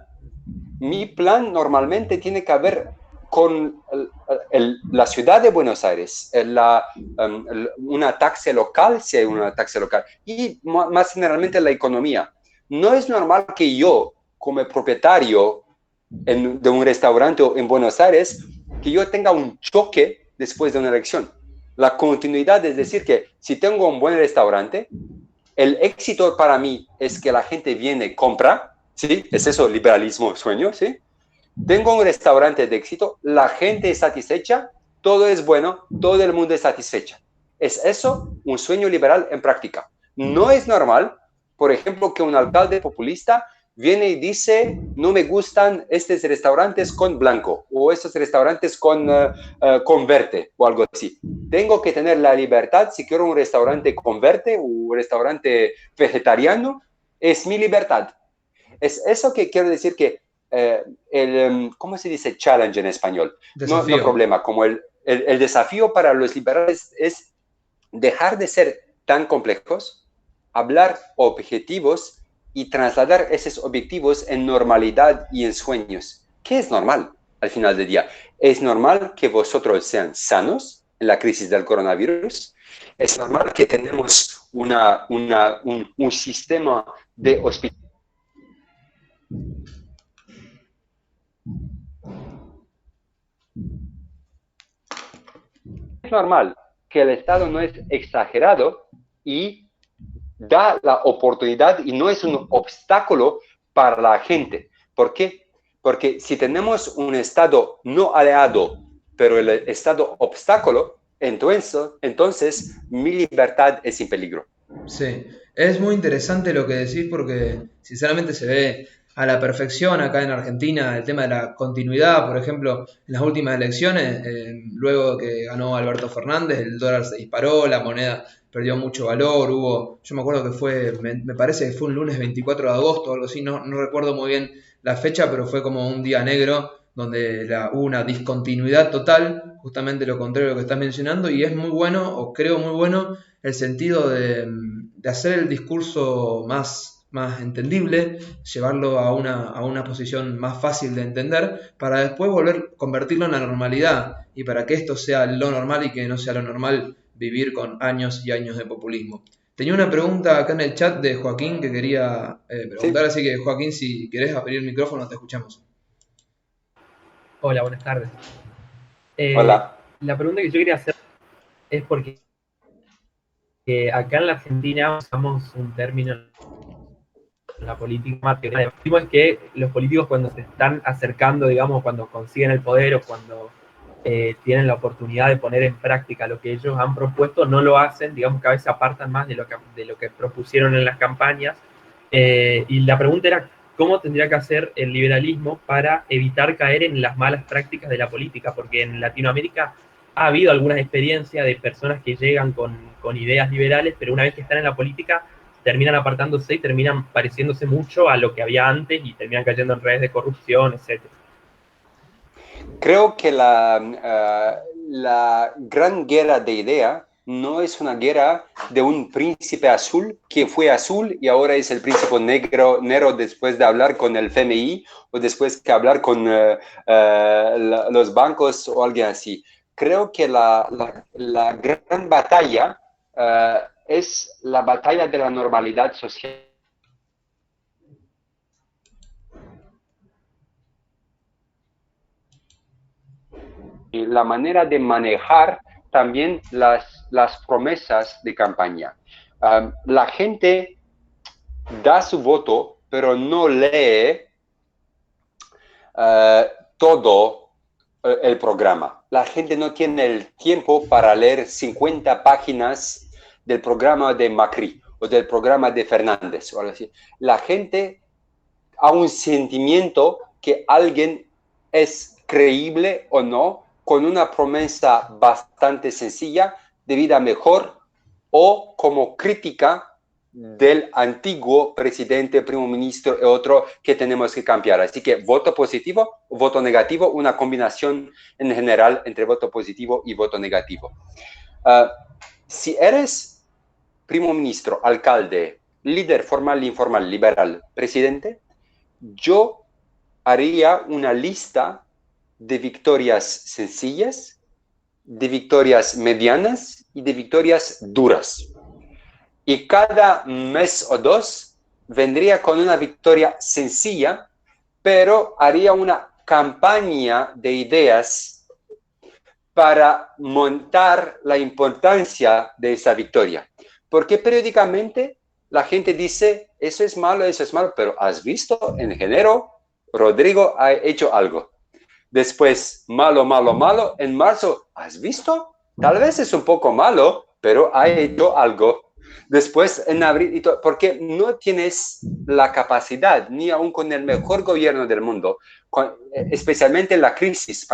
Mi plan normalmente tiene que ver con la ciudad de Buenos Aires, una taxa local, si hay una taxa local, y más generalmente la economía. No es normal que yo, como propietario de un restaurante en Buenos Aires, que yo tenga un choque después de una elección. La continuidad es decir que si tengo un buen restaurante, el éxito para mí es que la gente viene, compra, ¿sí? Es eso, liberalismo, sueño, ¿sí? Tengo un restaurante de éxito, la gente es satisfecha, todo es bueno, todo el mundo es satisfecha. Es eso un sueño liberal en práctica. No es normal, por ejemplo, que un alcalde populista viene y dice, no me gustan estos restaurantes con blanco o estos restaurantes con verde o algo así. Tengo que tener la libertad, si quiero un restaurante con verde o un restaurante vegetariano, es mi libertad. Es eso que quiero decir que ¿cómo se dice challenge en español? No Desafío. problema, como el desafío para los liberales es dejar de ser tan complejos, hablar objetivos y trasladar esos objetivos en normalidad y en sueños. ¿Qué es normal al final del día? ¿Es normal que vosotros sean sanos en la crisis del coronavirus? ¿Es normal que tenemos un sistema de hospital? Es normal que el Estado no es exagerado y da la oportunidad y no es un obstáculo para la gente. ¿Por qué? Porque si tenemos un Estado no aliado, pero el Estado obstáculo, entonces mi libertad es en peligro. Sí, es muy interesante lo que decís porque sinceramente se ve a la perfección acá en Argentina el tema de la continuidad. Por ejemplo, en las últimas elecciones, luego que ganó Alberto Fernández, el dólar se disparó, la moneda perdió mucho valor, yo me acuerdo que me parece que fue un lunes 24 de agosto o algo así, no recuerdo muy bien la fecha, pero fue como un día negro donde hubo una discontinuidad total, justamente lo contrario de lo que estás mencionando, y es muy bueno, o creo muy bueno, el sentido de hacer el discurso más entendible, llevarlo a una posición más fácil de entender, para después convertirlo en la normalidad, y para que esto sea lo normal y que no sea lo normal vivir con años y años de populismo. Tenía una pregunta acá en el chat de Joaquín que quería preguntar, ¿Sí? así que Joaquín, si querés abrir el micrófono, te escuchamos. Hola, buenas tardes. Hola. La pregunta que yo quería hacer es porque acá en la Argentina usamos un término en la política material. Es que los políticos cuando se están acercando, digamos, cuando consiguen el poder o cuando tienen la oportunidad de poner en práctica lo que ellos han propuesto, no lo hacen, digamos, cada vez se apartan más de lo que propusieron en las campañas. Y la pregunta era, ¿cómo tendría que hacer el liberalismo para evitar caer en las malas prácticas de la política? Porque en Latinoamérica ha habido algunas experiencias de personas que llegan con ideas liberales, pero una vez que están en la política terminan apartándose y terminan pareciéndose mucho a lo que había antes y terminan cayendo en redes de corrupción, etc. Creo que la gran guerra de idea no es una guerra de un príncipe azul que fue azul y ahora es el príncipe negro después de hablar con el FMI o después de hablar con los bancos o alguien así. Creo que la gran batalla es la batalla de la normalidad social. Y la manera de manejar también las promesas de campaña. La gente da su voto, pero no lee todo el programa. La gente no tiene el tiempo para leer 50 páginas del programa de Macri o del programa de Fernández o algo así. La gente ha un sentimiento que alguien es creíble o no, con una promesa bastante sencilla de vida mejor o como crítica del antiguo presidente, primer ministro y otro que tenemos que cambiar. Así que voto positivo, voto negativo, una combinación en general entre voto positivo y voto negativo. Si eres primer ministro, alcalde, líder formal e informal, liberal, presidente, yo haría una lista de victorias sencillas, de victorias medianas y de victorias duras. Y cada mes o dos vendría con una victoria sencilla, pero haría una campaña de ideas para montar la importancia de esa victoria. Porque periódicamente la gente dice, eso es malo, pero ¿has visto? En enero, Rodrigo ha hecho algo. Después, malo. En marzo, ¿has visto? Tal vez es un poco malo, pero ha hecho algo. Después, en abril, porque no tienes la capacidad, ni aún con el mejor gobierno del mundo, especialmente en la crisis,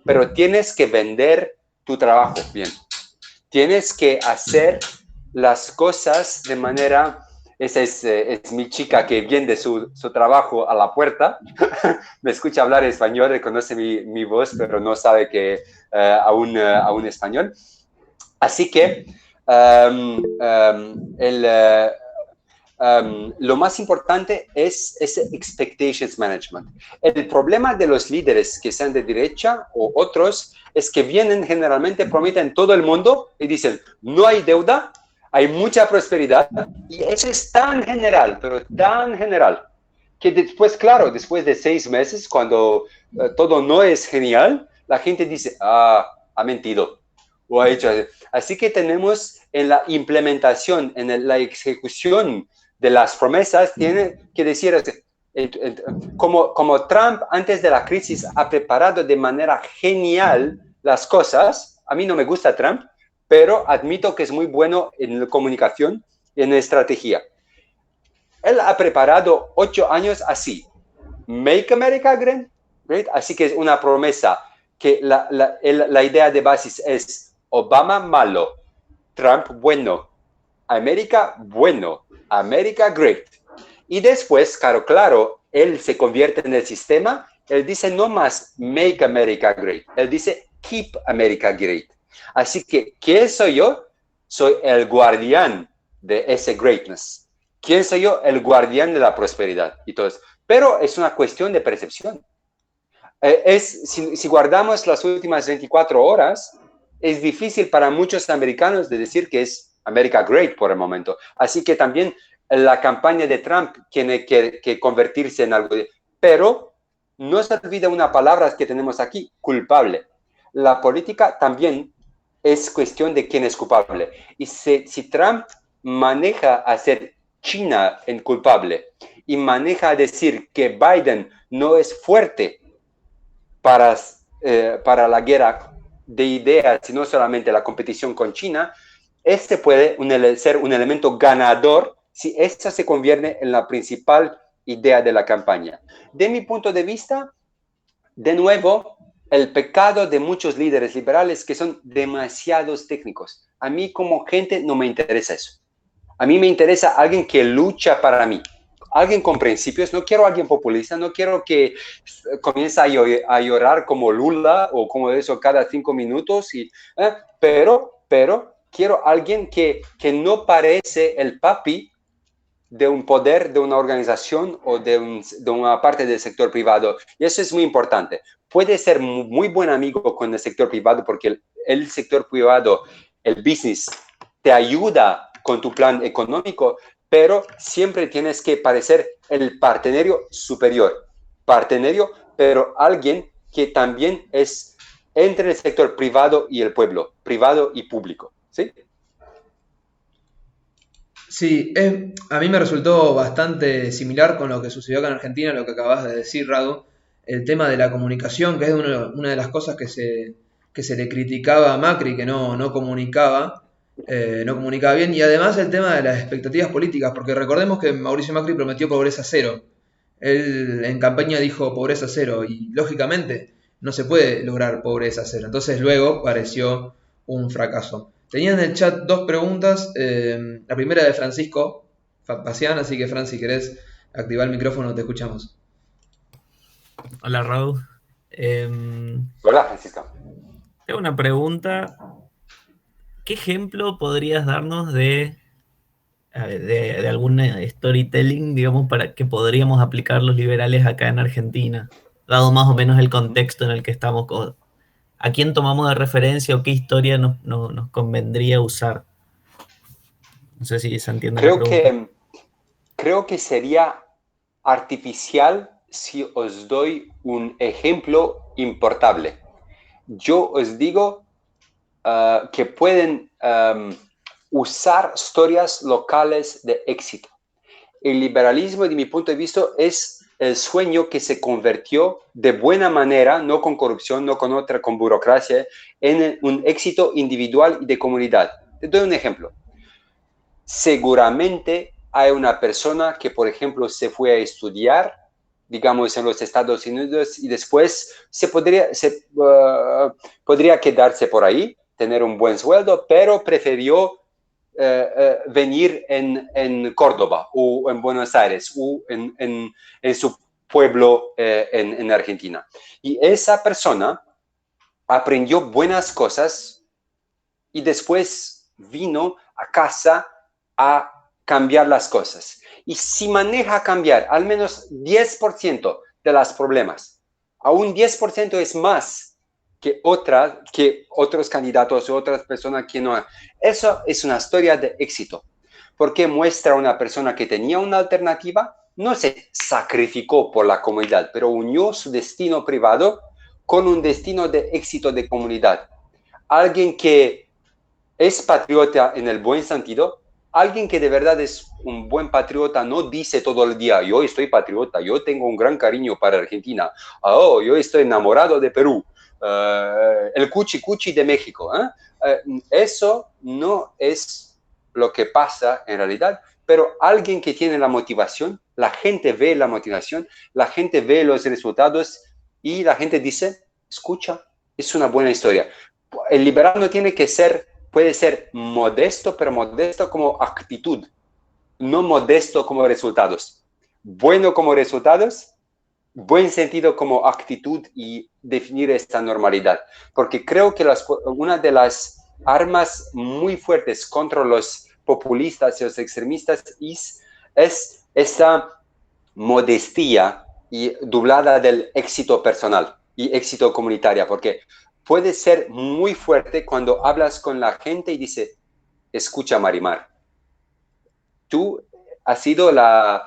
pero tienes que vender tu trabajo bien. Tienes que hacer las cosas de manera... Esa es mi chica que viene su trabajo a la puerta. Me escucha hablar español, reconoce mi voz, pero no sabe que aún español. Así que lo más importante es ese expectations management. El problema de los líderes que sean de derecha o otros es que vienen generalmente, prometen todo el mundo y dicen, no hay deuda, hay mucha prosperidad, y eso es tan general, pero tan general, que después, claro, después de 6 meses, cuando todo no es genial, la gente dice, ha mentido, o ha hecho así. Así que tenemos en la implementación, en la ejecución de las promesas, tiene que decir, como Trump antes de la crisis ha preparado de manera genial las cosas, a mí no me gusta Trump, pero admito que es muy bueno en la comunicación y en la estrategia. Él ha preparado 8 años así. Make America Great. Así que es una promesa que la idea de base es Obama malo, Trump bueno, América bueno, America Great. Y después, claro, él se convierte en el sistema. Él dice no más Make America Great. Él dice Keep America Great. Así que, ¿quién soy yo? Soy el guardián de ese greatness. ¿Quién soy yo? El guardián de la prosperidad y todo eso. Pero es una cuestión de percepción. Si guardamos las últimas 24 horas, es difícil para muchos americanos de decir que es America Great por el momento. Así que también la campaña de Trump tiene que convertirse en algo. Pero no se olvide una palabra que tenemos aquí, culpable. La política también es cuestión de quién es culpable. Y si Trump maneja a hacer China en culpable y maneja a decir que Biden no es fuerte para la guerra de ideas, sino solamente la competición con China, este puede ser un elemento ganador si esta se convierte en la principal idea de la campaña. De mi punto de vista, de nuevo, el pecado de muchos líderes liberales que son demasiados técnicos. A mí como gente no me interesa eso. A mí me interesa alguien que lucha para mí, alguien con principios. No quiero alguien populista, no quiero que comience a llorar como Lula o como eso cada 5 minutos. Pero quiero alguien que no parece el papi de un poder, de una organización o de una parte del sector privado. Y eso es muy importante. Puede ser muy buen amigo con el sector privado porque el sector privado, el business, te ayuda con tu plan económico, pero siempre tienes que parecer el partenario superior. Partenario, pero alguien que también es entre el sector privado y el pueblo, privado y público. ¿Sí? Sí, a mí me resultó bastante similar con lo que sucedió acá en Argentina, lo que acabas de decir, Radu, el tema de la comunicación, que es una de las cosas que se le criticaba a Macri, que no comunicaba, no comunicaba bien, y además el tema de las expectativas políticas, porque recordemos que Mauricio Macri prometió pobreza cero. Él en campaña dijo pobreza cero, y lógicamente no se puede lograr pobreza cero. Entonces luego pareció un fracaso. Tenía en el chat dos preguntas. La primera de Francisco Pacián, así que Fran, si querés activar el micrófono, te escuchamos. Hola, Raúl. Hola, Francisco. Tengo una pregunta. ¿Qué ejemplo podrías darnos de algún storytelling, digamos, para que podríamos aplicar los liberales acá en Argentina, dado más o menos el contexto en el que estamos? ¿A quién tomamos de referencia o qué historia nos convendría usar? No sé si se entiende la pregunta. Creo que sería artificial si os doy un ejemplo importable. Yo os digo que pueden usar historias locales de éxito. El liberalismo, de mi punto de vista, es el sueño que se convirtió de buena manera, no con corrupción, no con burocracia, en un éxito individual y de comunidad. Te doy un ejemplo. Seguramente hay una persona que, por ejemplo, se fue a estudiar, digamos, en los Estados Unidos y después podría quedarse por ahí, tener un buen sueldo, pero prefirió venir en Córdoba o en Buenos Aires o en su pueblo en Argentina. Y esa persona aprendió buenas cosas y después vino a casa a cambiar las cosas. Y si maneja cambiar al menos 10% de los problemas, aún 10% es más que otros candidatos o otras personas que no. Eso es una historia de éxito, porque muestra a una persona que tenía una alternativa, no se sacrificó por la comunidad, pero unió su destino privado con un destino de éxito de comunidad. Alguien que es patriota en el buen sentido, alguien que de verdad es un buen patriota no dice todo el día, yo estoy patriota, yo tengo un gran cariño para Argentina, oh, yo estoy enamorado de Perú, el cuchi cuchi de México. Eso no es lo que pasa en realidad, pero alguien que tiene la motivación, la gente ve la motivación, la gente ve los resultados y la gente dice, escucha, es una buena historia. El liberal no tiene que ser, puede ser modesto, pero modesto como actitud, no modesto como resultados. Bueno como resultados, buen sentido como actitud y definir esta normalidad. Porque creo que una de las armas muy fuertes contra los populistas y los extremistas es esta modestia y doblada del éxito personal y éxito comunitario, porque puede ser muy fuerte cuando hablas con la gente y dice, escucha Marimar, tú has sido la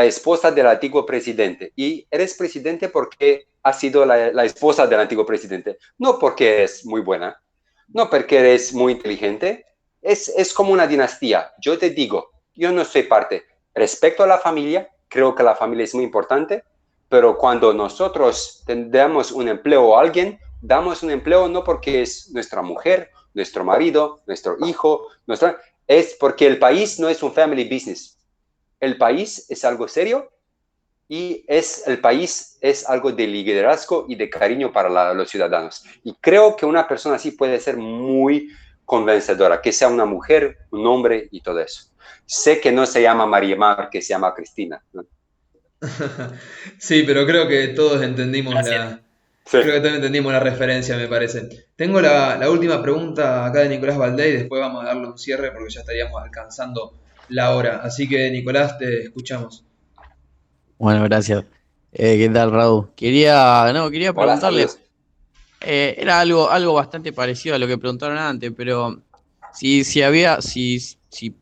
esposa del antiguo presidente y eres presidente porque has sido la esposa del antiguo presidente, no porque eres muy buena, no porque eres muy inteligente, es como una dinastía. Yo te digo, yo no soy parte. Respecto a la familia, creo que la familia es muy importante, pero cuando nosotros damos un empleo a alguien, damos un empleo no porque es nuestra mujer, nuestro marido, nuestro hijo, es porque el país no es un family business. El país es algo serio y el país es algo de liderazgo y de cariño para los ciudadanos. Y creo que una persona así puede ser muy convencedora, que sea una mujer, un hombre y todo eso. Sé que no se llama María Mar, que se llama Cristina, ¿no? Sí, pero creo que todos entendimos Gracias. Sí. creo que todos entendimos la referencia, me parece. Tengo la última pregunta acá de Nicolás Valdés y después vamos a darle un cierre porque ya estaríamos alcanzando la hora. Así que, Nicolás, te escuchamos. Bueno, gracias. ¿Qué tal, Raúl? Quería Hola, preguntarle, saludos. era algo bastante parecido a lo que preguntaron antes, pero si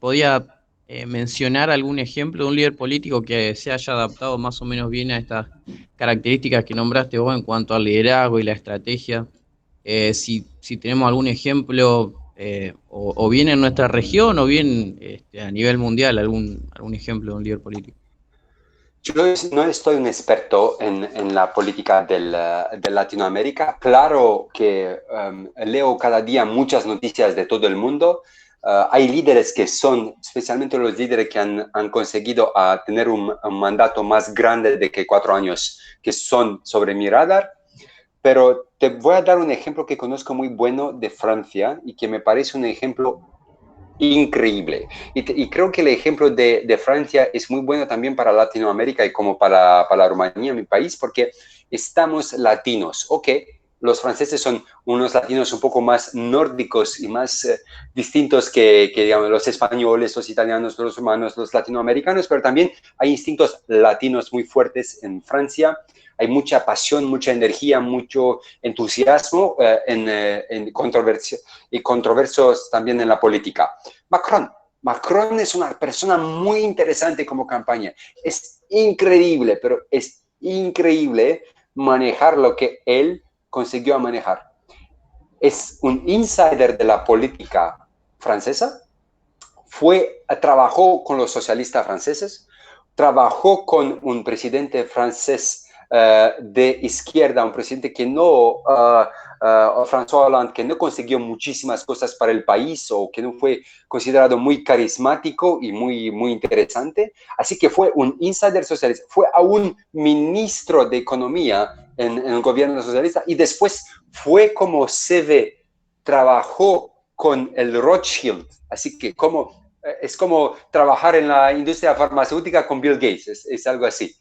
podía mencionar algún ejemplo de un líder político que se haya adaptado más o menos bien a estas características que nombraste vos en cuanto al liderazgo y la estrategia. Si tenemos algún ejemplo, o bien en nuestra región o bien a nivel mundial, algún ejemplo de un líder político. Yo no estoy un experto en la política de Latinoamérica. Claro que leo cada día muchas noticias de todo el mundo. Hay líderes que son, especialmente los líderes que han conseguido tener un mandato más grande de que 4 años, que son sobre mi radar. Pero te voy a dar un ejemplo que conozco muy bueno de Francia y que me parece un ejemplo increíble. Y creo que el ejemplo de Francia es muy bueno también para Latinoamérica y como para Rumanía, mi país, porque estamos latinos. Ok, los franceses son unos latinos un poco más nórdicos y más distintos que, digamos, los españoles, los italianos, los rumanos, los latinoamericanos, pero también hay instintos latinos muy fuertes en Francia. Hay mucha pasión, mucha energía, mucho entusiasmo en controversia y controversos también en la política. Macron es una persona muy interesante como campaña. Es increíble, pero es increíble manejar lo que él consiguió manejar. Es un insider de la política francesa. Trabajó con los socialistas franceses, trabajó con un presidente francés de izquierda, un presidente que no, François Hollande, que no consiguió muchísimas cosas para el país o que no fue considerado muy carismático y muy interesante. Así que fue un insider socialista, fue a un ministro de economía en el gobierno socialista y después fue como CV, trabajó con el Rothschild, así que es como trabajar en la industria farmacéutica con Bill Gates, es algo así.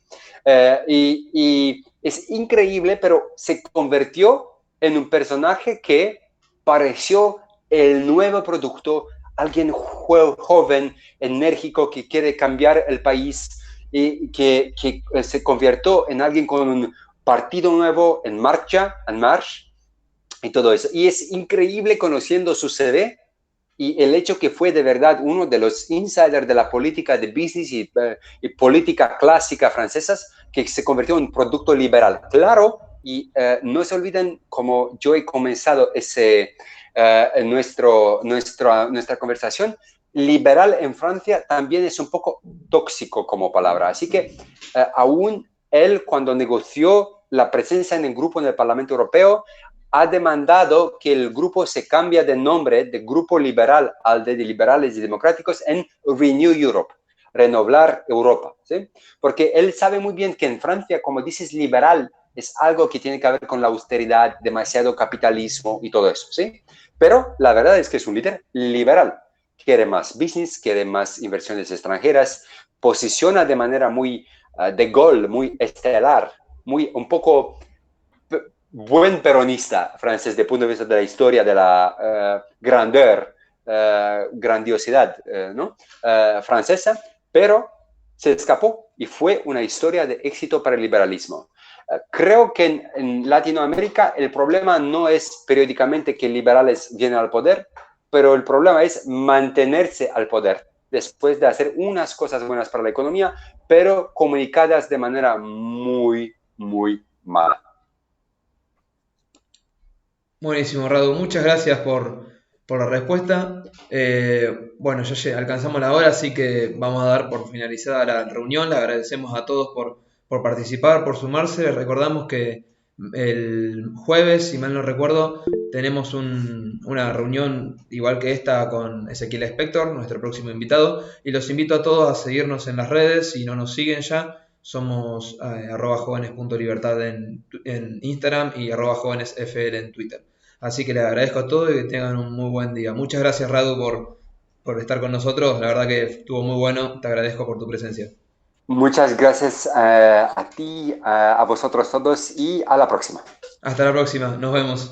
Y es increíble, pero se convirtió en un personaje que pareció el nuevo producto, alguien joven, enérgico, que quiere cambiar el país y que se convirtió en alguien con un partido nuevo en marcha, y todo eso. Y es increíble conociendo su CV y el hecho que fue de verdad uno de los insiders de la política de business y política clásica francesas, que se convirtió en un producto liberal. Claro, y no se olviden, como yo he comenzado nuestra conversación, liberal en Francia también es un poco tóxico como palabra. Así que aún él, cuando negoció la presencia en el grupo en el Parlamento Europeo, ha demandado que el grupo se cambie de nombre de Grupo Liberal al de Liberales y Democráticos en Renew Europe, Renovar Europa, ¿sí? Porque él sabe muy bien que en Francia, como dices, liberal es algo que tiene que ver con la austeridad, demasiado capitalismo y todo eso, ¿sí? Pero la verdad es que es un líder liberal. Quiere más business, quiere más inversiones extranjeras, posiciona de manera muy de Gaulle, muy estelar, un poco buen peronista francés desde el punto de vista de la historia, de la grandiosidad ¿no? Francesa, pero se escapó y fue una historia de éxito para el liberalismo. Creo que en Latinoamérica el problema no es periódicamente que liberales vienen al poder, pero el problema es mantenerse al poder después de hacer unas cosas buenas para la economía, pero comunicadas de manera muy mala. Buenísimo, Radu. Muchas gracias por la respuesta. Bueno, ya alcanzamos la hora, así que vamos a dar por finalizada la reunión. Le agradecemos a todos por participar, por sumarse. Les recordamos que el jueves, si mal no recuerdo, tenemos una reunión igual que esta con Ezequiel Spector, nuestro próximo invitado. Y los invito a todos a seguirnos en las redes. Si no nos siguen ya, somos @jóvenes.libertad en Instagram y @jóvenesfl en Twitter. Así que les agradezco a todos y que tengan un muy buen día. Muchas gracias, Radu, por estar con nosotros. La verdad que estuvo muy bueno. Te agradezco por tu presencia. Muchas gracias a ti, a vosotros todos y a la próxima. Hasta la próxima. Nos vemos.